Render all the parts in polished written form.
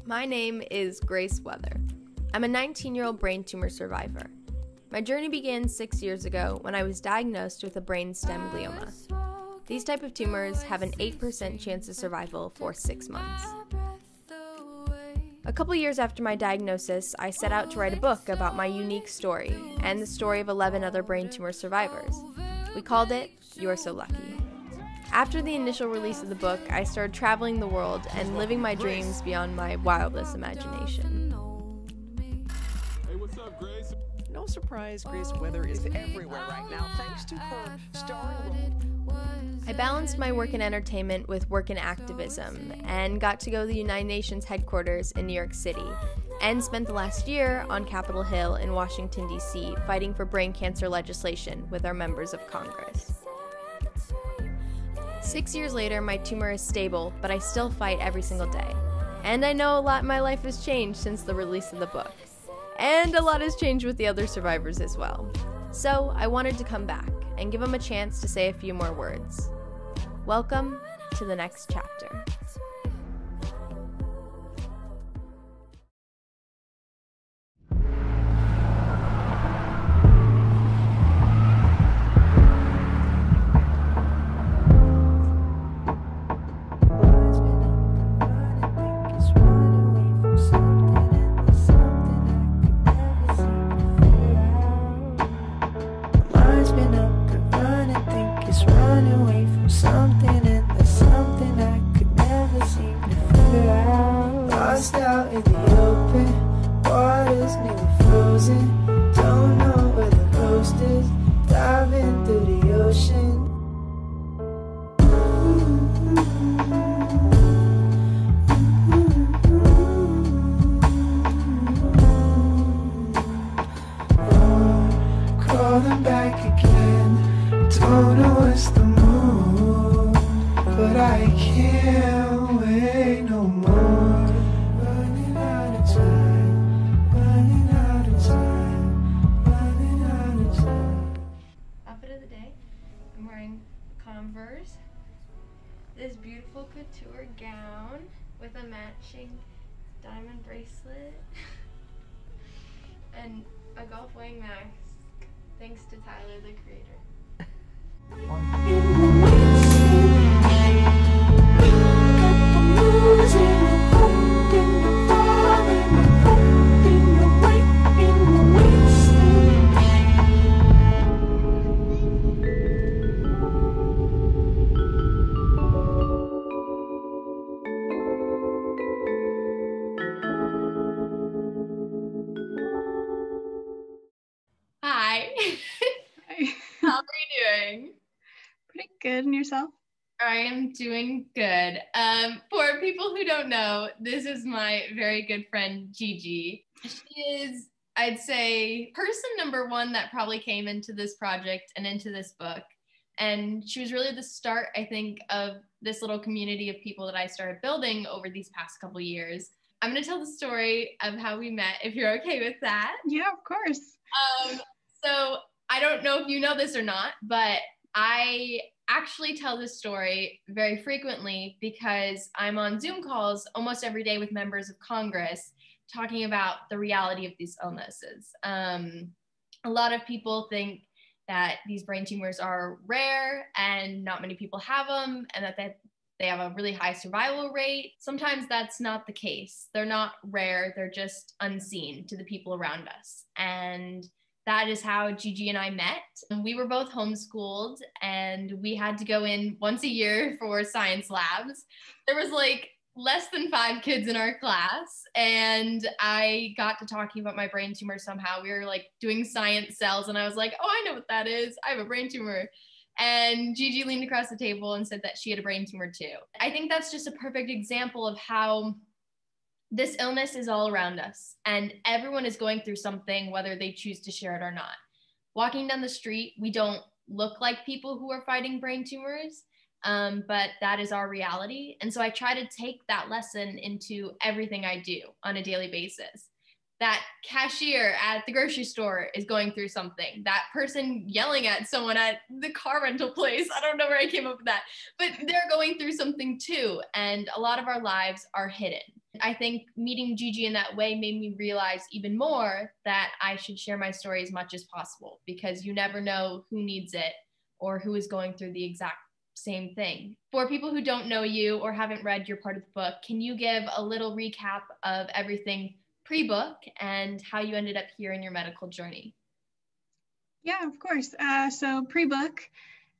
My name is Grace Weather. I'm a 19-year-old brain tumor survivor. My journey began 6 years ago when I was diagnosed with a brainstem glioma. These type of tumors have an 8% chance of survival for 6 months. A couple years after my diagnosis, I set out to write a book about my unique story and the story of 11 other brain tumor survivors. We called it You're So Lucky. After the initial release of the book, I started traveling the world and living my dreams beyond my wildest imagination. Hey, what's up, Grace? No surprise, Grace Weather is everywhere right now thanks to her starring role. I balanced my work in entertainment with work in activism and got to go to the United Nations headquarters in New York City and spent the last year on Capitol Hill in Washington, D.C. fighting for brain cancer legislation with our members of Congress. 6 years later, my tumor is stable, but I still fight every single day. And I know a lot in my life has changed since the release of the book. And a lot has changed with the other survivors as well. So I wanted to come back and give them a chance to say a few more words. Welcome to the next chapter. Lost out in the open, water's nearly frozen. Don't know where the coast is, diving through the ocean. Crawling back again, don't know what's the mood, but I can't wait no more. Running out of time, running out of time, running out of time. Outfit of the day, I'm wearing Converse, this beautiful couture gown with a matching diamond bracelet, and a golf weighing mask, thanks to Tyler, the creator. Hi. Hi. How are you doing? Pretty good. And yourself? I am doing good. For people who don't know, this is my very good friend, Gigi. She is, I'd say, person number one that probably came into this project and into this book. And she was really the start, I think, of this little community of people that I started building over these past couple years. I'm going to tell the story of how we met, if you're okay with that. Yeah, of course. So I don't know if you know this or not, but I actually tell this story very frequently because I'm on Zoom calls almost every day with members of Congress talking about the reality of these illnesses. A lot of people think that these brain tumors are rare and not many people have them, and that they have a really high survival rate. Sometimes that's not the case. They're not rare, they're just unseen to the people around us. And that is how Gigi and I met. We were both homeschooled and we had to go in once a year for science labs. There was like less than 5 kids in our class, and I got to talking about my brain tumor somehow. We were like doing science cells and I was like, oh, I know what that is. I have a brain tumor. And Gigi leaned across the table and said that she had a brain tumor too. I think that's just a perfect example of how this illness is all around us and everyone is going through something, whether they choose to share it or not. Walking down the street, we don't look like people who are fighting brain tumors, but that is our reality. And so I try to take that lesson into everything I do on a daily basis. That cashier at the grocery store is going through something. That person yelling at someone at the car rental place, I don't know where I came up with that, but they're going through something too. And a lot of our lives are hidden. I think meeting Gigi in that way made me realize even more that I should share my story as much as possible, because you never know who needs it or who is going through the exact same thing. For people who don't know you or haven't read your part of the book, can you give a little recap of everything pre-book and how you ended up here in your medical journey? Yeah, of course. So pre-book,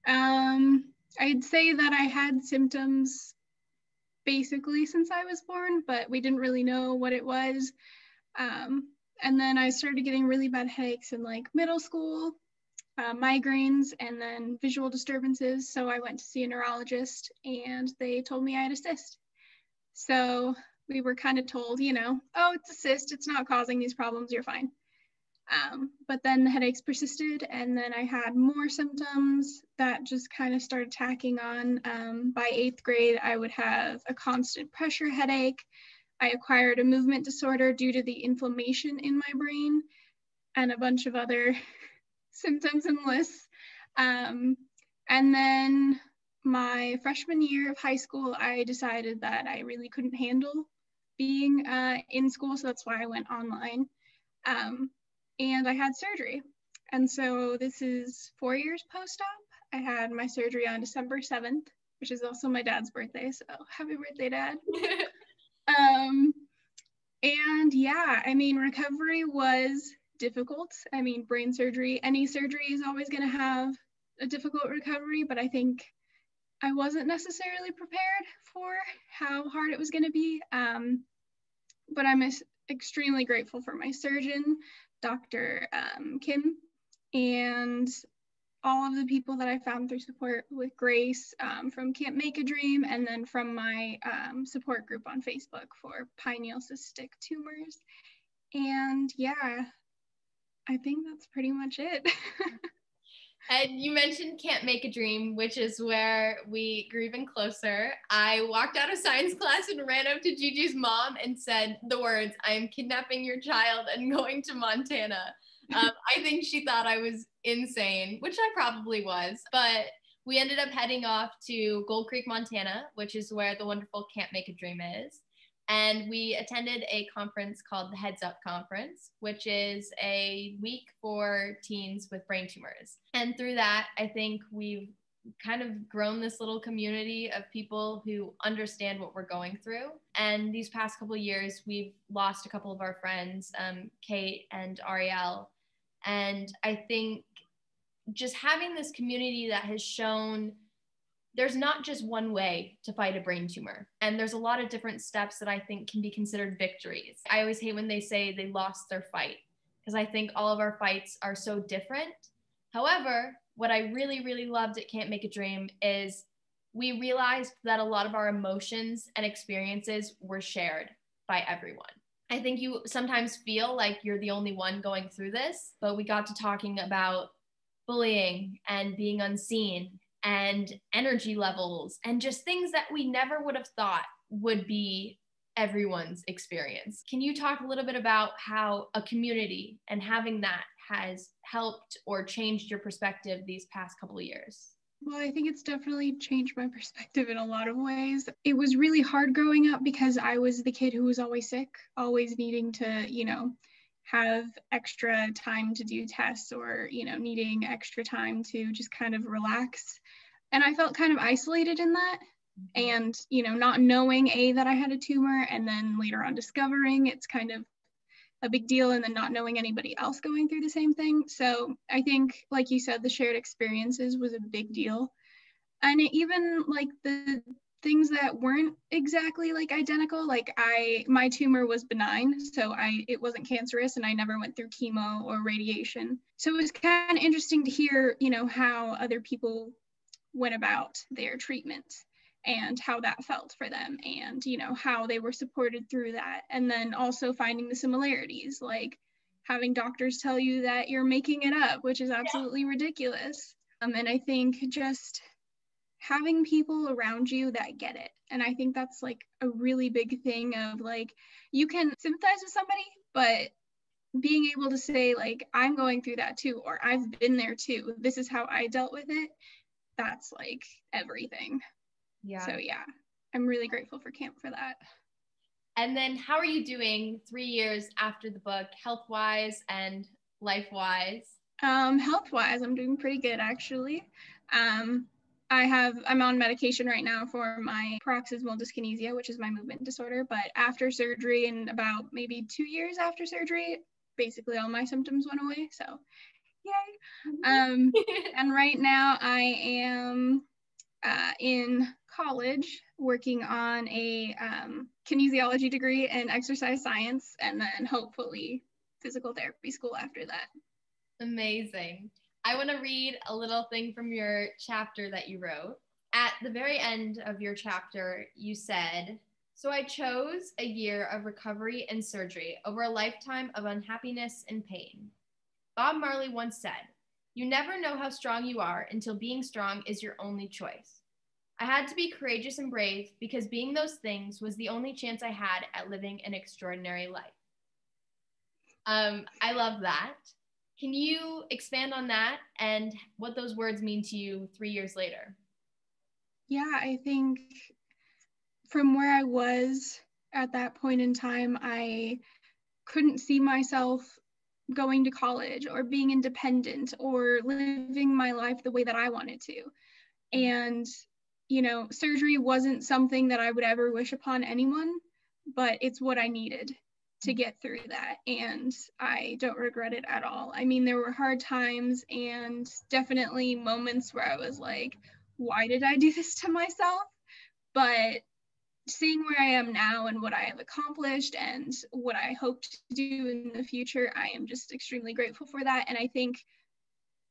I'd say that I had symptoms basically since I was born, but we didn't really know what it was. And then I started getting really bad headaches in like middle school, migraines, and then visual disturbances. So I went to see a neurologist and they told me I had a cyst. So we were kind of told, oh, it's a cyst, it's not causing these problems, you're fine. But then the headaches persisted, and then I had more symptoms that just kind of started tacking on. By 8th grade, I would have a constant pressure headache. I acquired a movement disorder due to the inflammation in my brain, and a bunch of other symptoms and lists. And then my freshman year of high school, I decided that I really couldn't handle being in school, so that's why I went online. And I had surgery. And so this is 4 years post-op. I had my surgery on December 7th, which is also my dad's birthday. So happy birthday, Dad. And yeah, I mean, recovery was difficult. I mean, brain surgery, any surgery is always going to have a difficult recovery, but I think I wasn't necessarily prepared for how hard it was going to be. But I'm extremely grateful for my surgeon, Dr. Kim, and all of the people that I found through support with Grace from Can't Make a Dream, and then from my support group on Facebook for pineal cystic tumors. And yeah, I think that's pretty much it. And you mentioned Can't Make a Dream, which is where we grew even closer. I walked out of science class and ran up to Gigi's mom and said the words, "I am kidnapping your child and going to Montana." I think she thought I was insane, which I probably was. But we ended up heading off to Gold Creek, Montana, which is where the wonderful Can't Make a Dream is. And we attended a conference called the Heads Up Conference, which is a week for teens with brain tumors. And through that, I think we've kind of grown this little community of people who understand what we're going through. And these past couple of years, we've lost a couple of our friends, Kate and Ariel. And I think just having this community that has shown there's not just one way to fight a brain tumor. And there's a lot of different steps that I think can be considered victories. I always hate when they say they lost their fight, because I think all of our fights are so different. However, what I really, really loved at Can't Make a Dream is we realized that a lot of our emotions and experiences were shared by everyone. I think you sometimes feel like you're the only one going through this, but we got to talking about bullying and being unseen and energy levels and just things that we never would have thought would be everyone's experience. Can you talk a little bit about how a community and having that has helped or changed your perspective these past couple of years? Well, I think it's definitely changed my perspective in a lot of ways. It was really hard growing up because I was the kid who was always sick, always needing to, have extra time to do tests or, needing extra time to just kind of relax. And I felt kind of isolated in that. And, not knowing that I had a tumor, and then later on discovering it's kind of a big deal, and then not knowing anybody else going through the same thing. So I think, like you said, the shared experiences was a big deal. And even like the things that weren't exactly like identical, like my tumor was benign, so it wasn't cancerous, and I never went through chemo or radiation. So it was kind of interesting to hear, how other people went about their treatment and how that felt for them, and how they were supported through that. And then also finding the similarities, like having doctors tell you that you're making it up, which is absolutely ridiculous. And I think just having people around you that get it. And I think that's like a really big thing of like, you can sympathize with somebody, but being able to say like, I'm going through that too, or I've been there too, this is how I dealt with it, that's like everything. Yeah. So yeah, I'm really grateful for camp for that. And then how are you doing 3 years after the book, health-wise and life-wise? Health-wise, I'm doing pretty good actually. I'm on medication right now for my paroxysmal dyskinesia, which is my movement disorder. But after surgery, and about maybe 2 years after surgery, basically all my symptoms went away. So, yay! And right now I am in college working on a kinesiology degree in exercise science, and then hopefully physical therapy school after that. Amazing. I want to read a little thing from your chapter that you wrote. At the very end of your chapter, you said, "So I chose a year of recovery and surgery over a lifetime of unhappiness and pain." Bob Marley once said, "You never know how strong you are until being strong is your only choice." I had to be courageous and brave because being those things was the only chance I had at living an extraordinary life. I love that. Can you expand on that and what those words mean to you 3 years later? Yeah, I think from where I was at that point in time, I couldn't see myself going to college or being independent or living my life the way that I wanted to. And, you know, surgery wasn't something that I would ever wish upon anyone, but it's what I needed to get through that. And I don't regret it at all. I mean, there were hard times and definitely moments where I was like, why did I do this to myself? But seeing where I am now and what I have accomplished and what I hope to do in the future, I am just extremely grateful for that. And I think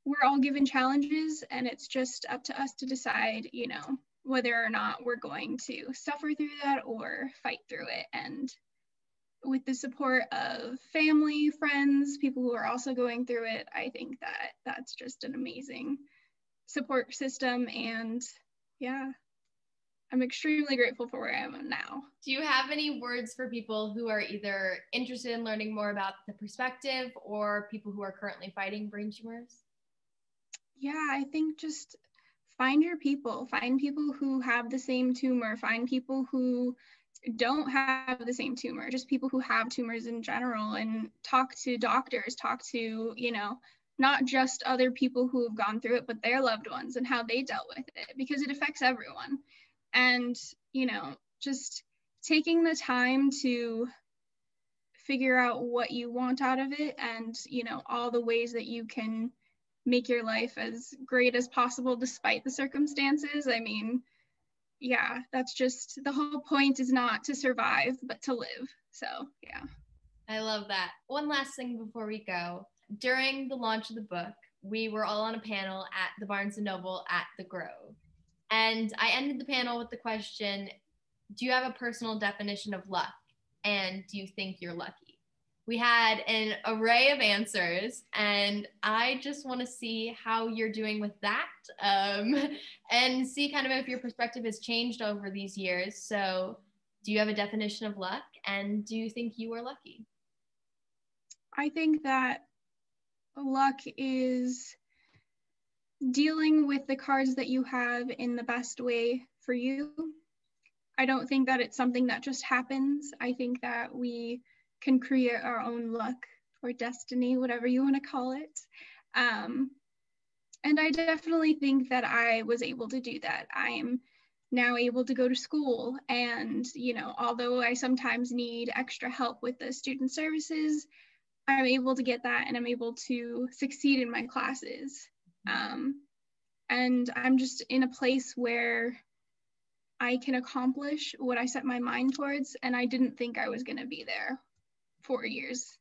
we're all given challenges, and it's just up to us to decide, you know, whether or not we're going to suffer through that or fight through it. And with the support of family, friends, people who are also going through it, I think that that's just an amazing support system. And yeah, I'm extremely grateful for where I am now. Do you have any words for people who are either interested in learning more about the perspective or people who are currently fighting brain tumors? Yeah, I think just find your people, find people who have the same tumor, find people who don't have the same tumor, just people who have tumors in general, and talk to doctors, talk to, you know, not just other people who have gone through it, but their loved ones and how they dealt with it, because it affects everyone. And, you know, just taking the time to figure out what you want out of it and, you know, all the ways that you can make your life as great as possible despite the circumstances. I mean, yeah, that's just the whole point, is not to survive, but to live. So, yeah. I love that. One last thing before we go. During the launch of the book, we were all on a panel at the Barnes & Noble at the Grove. And I ended the panel with the question, do you have a personal definition of luck? And do you think you're lucky? We had an array of answers, and I just want to see how you're doing with that, and see kind of if your perspective has changed over these years. So do you have a definition of luck, and do you think you are lucky? I think that luck is dealing with the cards that you have in the best way for you. I don't think that it's something that just happens. I think that we can create our own luck or destiny, whatever you want to call it. And I definitely think that I was able to do that. I am now able to go to school, and, you know, although I sometimes need extra help with the student services, I'm able to get that, and I'm able to succeed in my classes. And I'm just in a place where I can accomplish what I set my mind towards, and I didn't think I was going to be there 4 years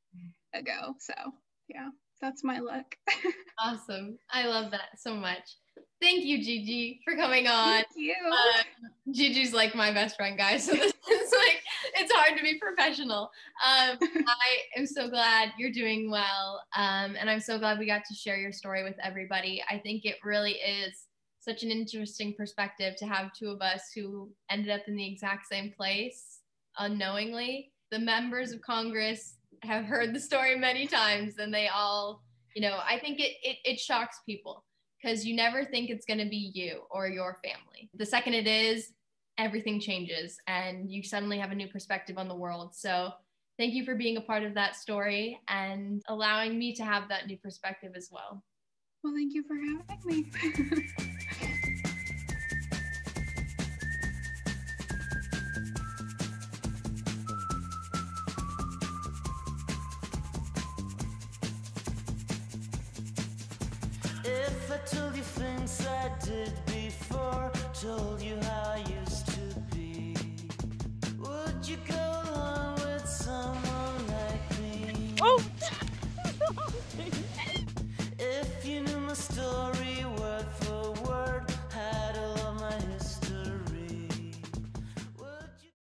ago. So yeah, that's my luck. Awesome. I love that so much. Thank you, Gigi, for coming on. Thank you. Gigi's like my best friend, guys. So this is like, it's hard to be professional. I am so glad you're doing well. And I'm so glad we got to share your story with everybody. I think it really is such an interesting perspective to have two of us who ended up in the exact same place unknowingly. The members of Congress have heard the story many times, and they all, you know, I think it shocks people, because you never think it's going to be you or your family. The second it is, everything changes and you suddenly have a new perspective on the world. So thank you for being a part of that story and allowing me to have that new perspective as well. Well, thank you for having me. If I told you things I did before, told you